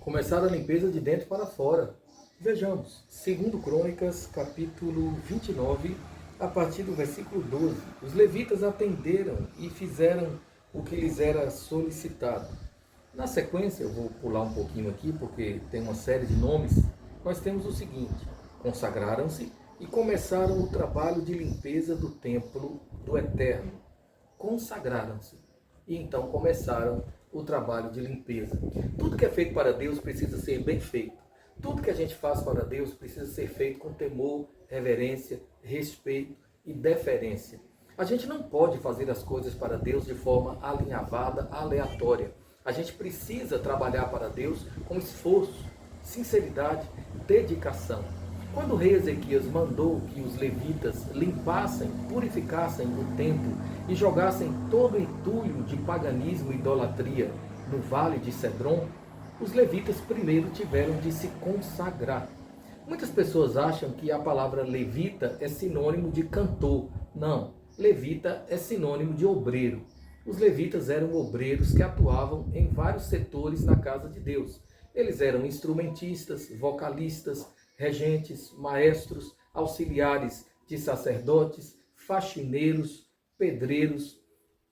Começaram a limpeza de dentro para fora. Vejamos, segundo Crônicas, capítulo 29, a partir do versículo 12. Os levitas atenderam e fizeram o que lhes era solicitado. Na sequência, eu vou pular um pouquinho aqui, porque tem uma série de nomes. Nós temos o seguinte: consagraram-se e começaram o trabalho de limpeza do templo do Eterno. Consagraram-se e então começaram o trabalho de limpeza. Tudo que é feito para Deus precisa ser bem feito. Tudo que a gente faz para Deus precisa ser feito com temor, reverência, respeito e deferência. A gente não pode fazer as coisas para Deus de forma alinhavada, aleatória. A gente precisa trabalhar para Deus com esforço, sinceridade, dedicação. Quando o rei Ezequias mandou que os levitas limpassem, purificassem o templo e jogassem todo o entulho de paganismo e idolatria no vale de Cedron, os levitas primeiro tiveram de se consagrar. Muitas pessoas acham que a palavra levita é sinônimo de cantor. Não, levita é sinônimo de obreiro. Os levitas eram obreiros que atuavam em vários setores na casa de Deus. Eles eram instrumentistas, vocalistas, regentes, maestros, auxiliares de sacerdotes, faxineiros, pedreiros.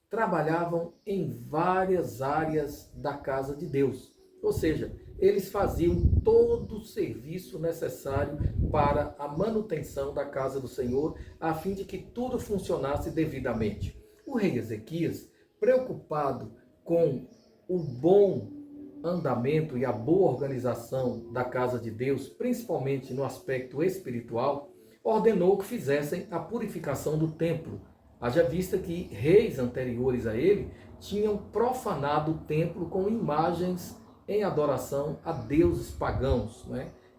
Trabalhavam em várias áreas da casa de Deus. Ou seja, eles faziam todo o serviço necessário para a manutenção da casa do Senhor, a fim de que tudo funcionasse devidamente. O rei Ezequias, preocupado com o bom andamento e a boa organização da casa de Deus, principalmente no aspecto espiritual, ordenou que fizessem a purificação do templo. Haja vista que reis anteriores a ele tinham profanado o templo com imagens em adoração a deuses pagãos,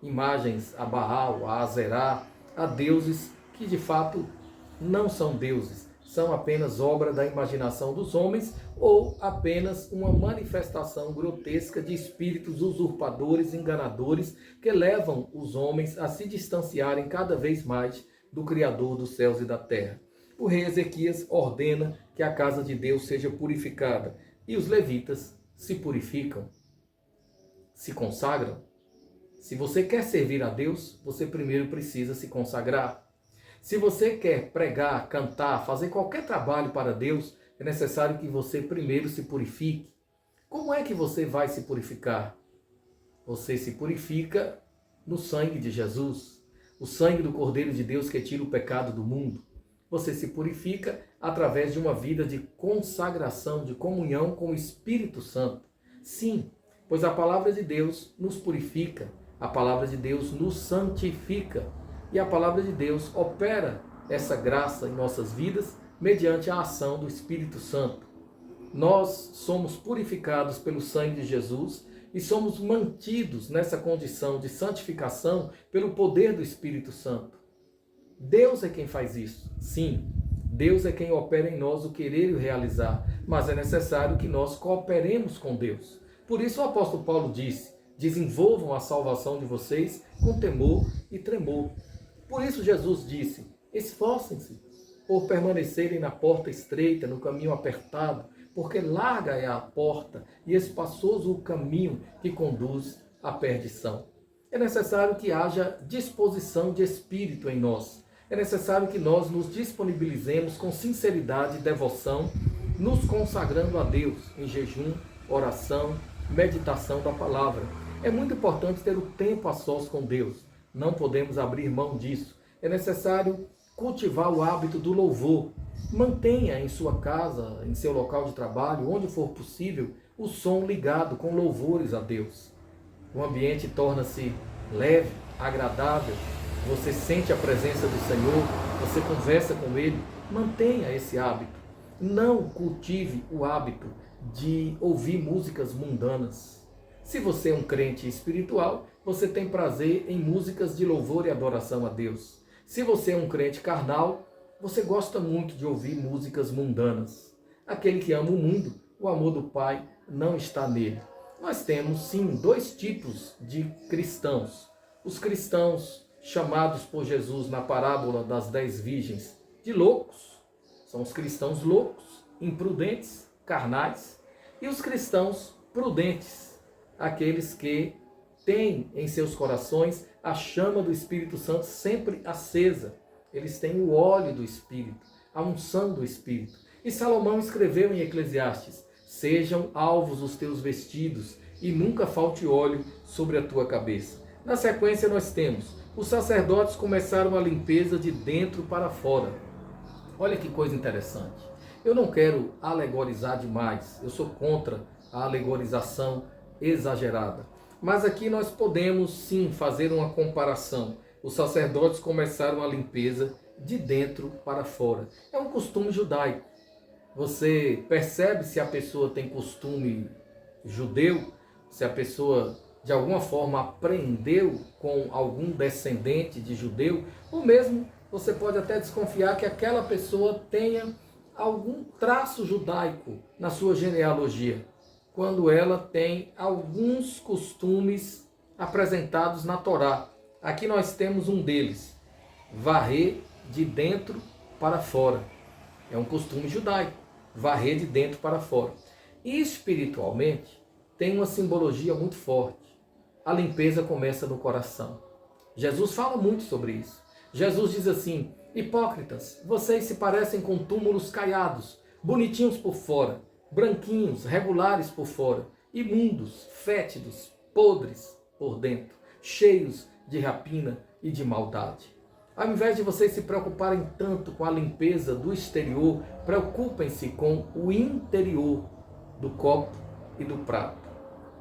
imagens a Baal, a Azerá, a deuses que de fato não são deuses, são apenas obra da imaginação dos homens ou apenas uma manifestação grotesca de espíritos usurpadores, enganadores, que levam os homens a se distanciarem cada vez mais do Criador dos céus e da terra. O rei Ezequias ordena que a casa de Deus seja purificada e os levitas se purificam, se consagram. Se você quer servir a Deus, você primeiro precisa se consagrar. Se você quer pregar, cantar, fazer qualquer trabalho para Deus, é necessário que você primeiro se purifique. Como é que você vai se purificar? Você se purifica no sangue de Jesus, o sangue do Cordeiro de Deus que tira o pecado do mundo. Você se purifica através de uma vida de consagração, de comunhão com o Espírito Santo. Sim, pois a palavra de Deus nos purifica, a palavra de Deus nos santifica. E a palavra de Deus opera essa graça em nossas vidas mediante a ação do Espírito Santo. Nós somos purificados pelo sangue de Jesus e somos mantidos nessa condição de santificação pelo poder do Espírito Santo. Deus é quem faz isso. Sim, Deus é quem opera em nós o querer e o realizar, mas é necessário que nós cooperemos com Deus. Por isso o apóstolo Paulo disse: desenvolvam a salvação de vocês com temor e tremor. Por isso Jesus disse: esforcem-se por permanecerem na porta estreita, no caminho apertado, porque larga é a porta e espaçoso o caminho que conduz à perdição. É necessário que haja disposição de espírito em nós. É necessário que nós nos disponibilizemos com sinceridade e devoção, nos consagrando a Deus em jejum, oração, meditação da palavra. É muito importante ter o tempo a sós com Deus. Não podemos abrir mão disso. É necessário cultivar o hábito do louvor. Mantenha em sua casa, em seu local de trabalho, onde for possível, o som ligado com louvores a Deus. O ambiente torna-se leve, agradável. Você sente a presença do Senhor, você conversa com Ele. Mantenha esse hábito. Não cultive o hábito de ouvir músicas mundanas. Se você é um crente espiritual, você tem prazer em músicas de louvor e adoração a Deus. Se você é um crente carnal, você gosta muito de ouvir músicas mundanas. Aquele que ama o mundo, o amor do Pai não está nele. Nós temos, sim, dois tipos de cristãos. Os cristãos chamados por Jesus na parábola das 10 virgens de loucos. São os cristãos loucos, imprudentes, carnais. E os cristãos prudentes, aqueles que têm em seus corações a chama do Espírito Santo sempre acesa. Eles têm o óleo do Espírito, a unção do Espírito. E Salomão escreveu em Eclesiastes: sejam alvos os teus vestidos e nunca falte óleo sobre a tua cabeça. Na sequência nós temos: os sacerdotes começaram a limpeza de dentro para fora. Olha que coisa interessante. Eu não quero alegorizar demais, eu sou contra a alegorização exagerada. Mas aqui nós podemos sim fazer uma comparação. Os sacerdotes começaram a limpeza de dentro para fora. É um costume judaico. Você percebe se a pessoa tem costume judeu, se a pessoa de alguma forma aprendeu com algum descendente de judeu, ou mesmo você pode até desconfiar que aquela pessoa tenha algum traço judaico na sua genealogia, quando ela tem alguns costumes apresentados na Torá. Aqui nós temos um deles: varrer de dentro para fora. É um costume judaico, varrer de dentro para fora. E espiritualmente tem uma simbologia muito forte. A limpeza começa no coração. Jesus fala muito sobre isso. Jesus diz assim: hipócritas, vocês se parecem com túmulos caiados, bonitinhos por fora, branquinhos, regulares por fora, imundos, fétidos, podres por dentro, cheios de rapina e de maldade. Ao invés de vocês se preocuparem tanto com a limpeza do exterior, preocupem-se com o interior do copo e do prato.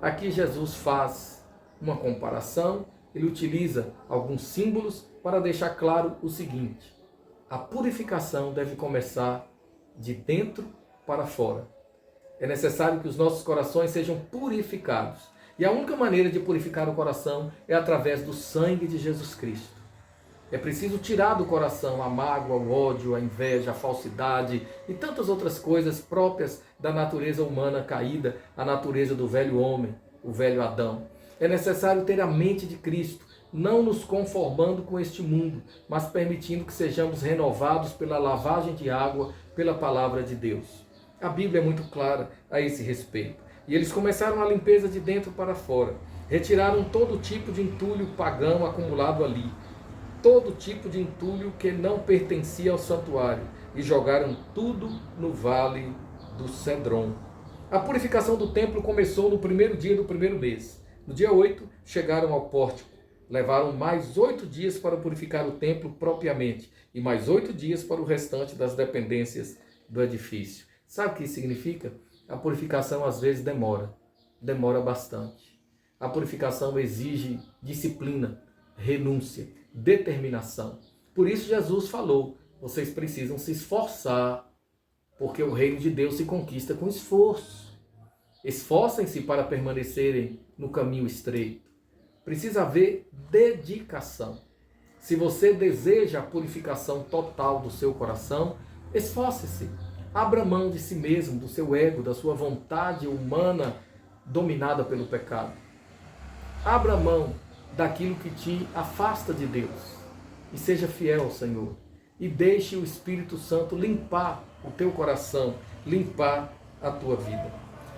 Aqui Jesus faz uma comparação, ele utiliza alguns símbolos para deixar claro o seguinte: a purificação deve começar de dentro para fora. É necessário que os nossos corações sejam purificados. E a única maneira de purificar o coração é através do sangue de Jesus Cristo. É preciso tirar do coração a mágoa, o ódio, a inveja, a falsidade e tantas outras coisas próprias da natureza humana caída, a natureza do velho homem, o velho Adão. É necessário ter a mente de Cristo, não nos conformando com este mundo, mas permitindo que sejamos renovados pela lavagem de água, pela palavra de Deus. A Bíblia é muito clara a esse respeito. E eles começaram a limpeza de dentro para fora. Retiraram todo tipo de entulho pagão acumulado ali, todo tipo de entulho que não pertencia ao santuário, e jogaram tudo no vale do Cedron. A purificação do templo começou no primeiro dia do primeiro mês. No dia 8, chegaram ao pórtico. Levaram mais 8 dias para purificar o templo propriamente, e mais 8 dias para o restante das dependências do edifício. Sabe o que isso significa? A purificação às vezes demora bastante. A purificação exige disciplina, renúncia, determinação. Por isso Jesus falou: vocês precisam se esforçar, porque o reino de Deus se conquista com esforço. Esforcem-se para permanecerem no caminho estreito. Precisa haver dedicação. Se você deseja a purificação total do seu coração, esforce-se. Abra mão de si mesmo, do seu ego, da sua vontade humana dominada pelo pecado. Abra mão daquilo que te afasta de Deus e seja fiel ao Senhor. E deixe o Espírito Santo limpar o teu coração, limpar a tua vida.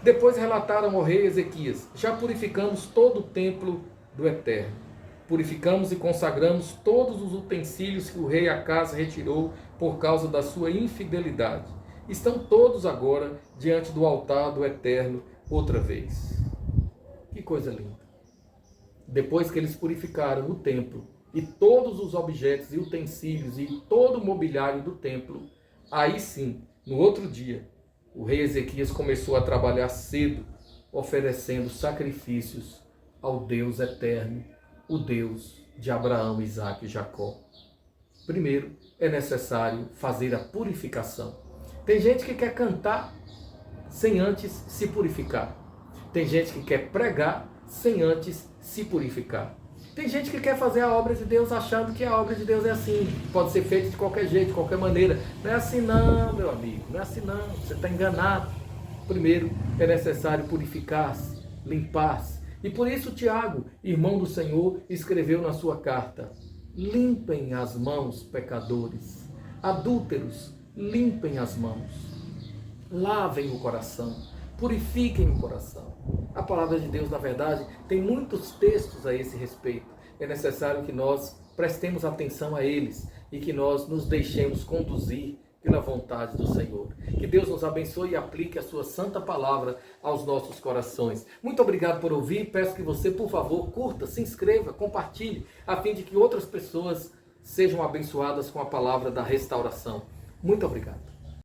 Depois relataram ao rei Ezequias: já purificamos todo o templo do Eterno. Purificamos e consagramos todos os utensílios que o rei Acás retirou por causa da sua infidelidade. Estão todos agora diante do altar do Eterno outra vez. Que coisa linda! Depois que eles purificaram o templo e todos os objetos e utensílios e todo o mobiliário do templo, aí sim, no outro dia, o rei Ezequias começou a trabalhar cedo, oferecendo sacrifícios ao Deus eterno, o Deus de Abraão, Isaque e Jacó. Primeiro, é necessário fazer a purificação. Tem gente que quer cantar sem antes se purificar. Tem gente que quer pregar sem antes se purificar. Tem gente que quer fazer a obra de Deus achando que a obra de Deus é assim, pode ser feita de qualquer jeito, de qualquer maneira. Não é assim não, meu amigo, não é assim não, você está enganado. Primeiro, é necessário purificar-se, limpar-se. E por isso Tiago, irmão do Senhor, escreveu na sua carta: limpem as mãos, pecadores. Adúlteros, limpem as mãos. Lavem o coração. purifiquem o coração. A palavra de Deus, na verdade, tem muitos textos a esse respeito. É necessário que nós prestemos atenção a eles e que nós nos deixemos conduzir pela vontade do Senhor. Que Deus nos abençoe e aplique a sua santa palavra aos nossos corações. Muito obrigado por ouvir. Peço que você, por favor, curta, se inscreva, compartilhe, a fim de que outras pessoas sejam abençoadas com a palavra da restauração. Muito obrigado.